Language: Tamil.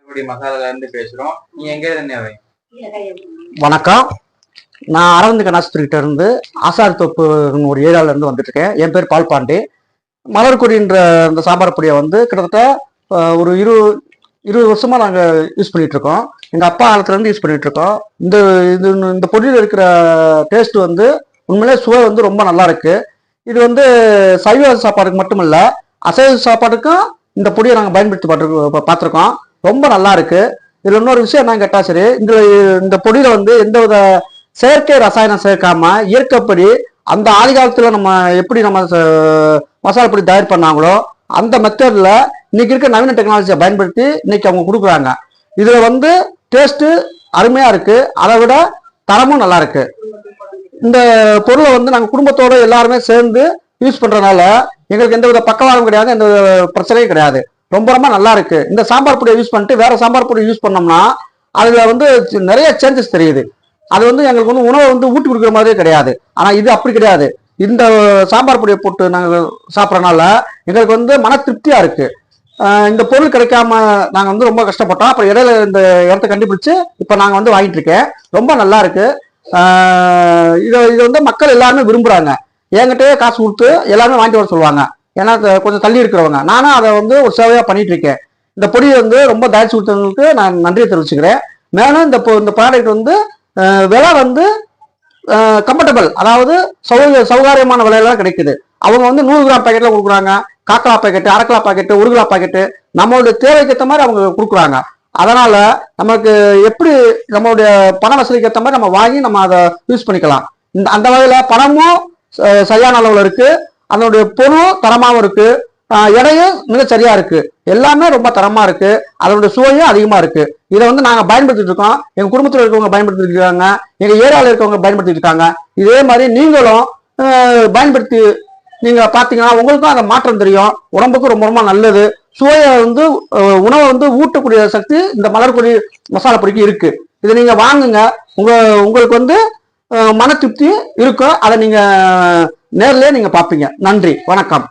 மசாலால இருந்து பேசுறோம். நீங்க எங்க இருந்து? வணக்கம், நான் அரவிந்த் கணாஸ்திரிகிட்ட இருந்து ஆசாரி தோப்பு ஒரு ஏரியால இருந்து வந்துட்டு இருக்கேன். என் பேர் பால் பாண்டி. மலர்கொடின்ற இந்த சாம்பார் பொடியை வந்து கிட்டத்தட்ட ஒரு 20 வருஷமா நாங்கள் யூஸ் பண்ணிட்டு இருக்கோம். எங்க அப்பா காலத்துல இருந்து யூஸ் பண்ணிட்டு இருக்கோம். இந்த பொடியில் இருக்கிற டேஸ்ட் வந்து உண்மையிலே சுவை வந்து ரொம்ப நல்லா இருக்கு. இது வந்து சைவ சாப்பாடுக்கு மட்டும் இல்ல, அசைவ சாப்பாடுக்கும் இந்த பொடியை நாங்கள் பயன்படுத்தி பார்த்துருக்கோம். ரொம்ப நல்லா இருக்கு. இதுல இன்னொரு விஷயம் என்ன கேட்டா, சரி, இந்த பொடியில வந்து எந்தவித செயற்கை ரசாயனம் சேர்க்காம இயற்கைப்படி அந்த ஆதி காலத்துல நம்ம எப்படி நம்ம மசாலா பொடி தயார் பண்ணாங்களோ அந்த மெத்தட்ல இன்னைக்கு இருக்க நவீன டெக்னாலஜியை பயன்படுத்தி இன்னைக்கு அவங்க கொடுக்குறாங்க. இதுல வந்து டேஸ்ட் அருமையா இருக்கு, அதை விட தரமும் நல்லா இருக்கு. இந்த பொருளை வந்து நாங்கள் குடும்பத்தோட எல்லாருமே சேர்ந்து யூஸ் பண்றதுனால எங்களுக்கு எந்தவித பக்கவாதம் கிடையாது, எந்த பிரச்சனையும் கிடையாது. ரொம்ப ரொம்ப நல்லா இருக்கு. இந்த சாம்பார் பொடியை யூஸ் பண்ணிட்டு வேற சாம்பார் பொடி யூஸ் பண்ணோம்னா அதுல வந்து நிறைய சேஞ்சஸ் தெரியுது. அது வந்து எங்களுக்கு வந்து உணவை வந்து ஊட்டி கொடுக்குற மாதிரியே கிடையாது. ஆனா இது அப்படி கிடையாது. இந்த சாம்பார் பொடியை போட்டு நாங்கள் சாப்பிட்றதுனால எங்களுக்கு வந்து மன திருப்தியா இருக்கு. இந்த பொருள் கிடைக்காம நாங்கள் வந்து ரொம்ப கஷ்டப்பட்டோம். அப்புறம் இடையில இந்த இடத்த கண்டுபிடிச்சு இப்போ நாங்கள் வந்து வாங்கிட்டு இருக்கேன். ரொம்ப நல்லா இருக்கு. இதை வந்து மக்கள் எல்லாருமே விரும்புறாங்க. என்கிட்டயே காசு கொடுத்து எல்லாருமே வாங்கிட்டு வர சொல்லுவாங்க. ஏன்னா கொஞ்சம் தள்ளி இருக்கிறவங்க. நானும் அதை வந்து ஒரு சேவையா பண்ணிட்டு இருக்கேன். இந்த பொடியை வந்து ரொம்ப தயாரிச்சு கொடுத்தவங்களுக்கு நான் நன்றியை தெரிவிச்சுக்கிறேன். மேலும் இந்த ப்ராடக்ட் வந்து விலை வந்து கம்ஃபர்டபுள், அதாவது சௌகரியமான விலையில கிடைக்குது. அவங்க வந்து 100 கிராம் பாக்கெட்ல கொடுக்குறாங்க, காக்கலா பாக்கெட்டு, அரைக்கலா பாக்கெட்டு, 1 கிலோ பாக்கெட்டு, நம்மளுடைய தேவைக்கு ஏற்ற மாதிரி அவங்க கொடுக்குறாங்க. அதனால நமக்கு எப்படி நம்மளுடைய பண வசதிக்கு ஏற்ற மாதிரி நம்ம வாங்கி நம்ம அதை யூஸ் பண்ணிக்கலாம். அந்த வகையில பணமும் சரியான அளவுல இருக்கு, அதனுடைய பொருளும் தரமாவும் இருக்கு, எடையும் மிக சரியா இருக்கு, எல்லாமே ரொம்ப தரமா இருக்கு, அதனுடைய சுவையும் அதிகமா இருக்கு. இதை வந்து நாங்க பயன்படுத்திட்டு இருக்கோம். எங்க குடும்பத்தில் இருக்கவங்க பயன்படுத்திட்டு இருக்காங்க, எங்க ஏரியாவில் இருக்கவங்க பயன்படுத்திட்டு இருக்காங்க. இதே மாதிரி நீங்களும் பயன்படுத்தி நீங்க பாத்தீங்கன்னா உங்களுக்கும் அந்த மாற்றம் தெரியும். உடம்புக்கு ரொம்ப ரொம்ப நல்லது. சுவையை வந்து உணவை வந்து ஊட்டக்கூடிய சக்தி இந்த மலர்கொடி மசாலா பொடிக்கு இருக்கு. இதை நீங்க வாங்குங்க. உங்களுக்கு வந்து மன திருப்தி இருக்கும். அதை நீங்க நேர்லயே நீங்க பாப்பீங்க. நன்றி, வணக்கம்.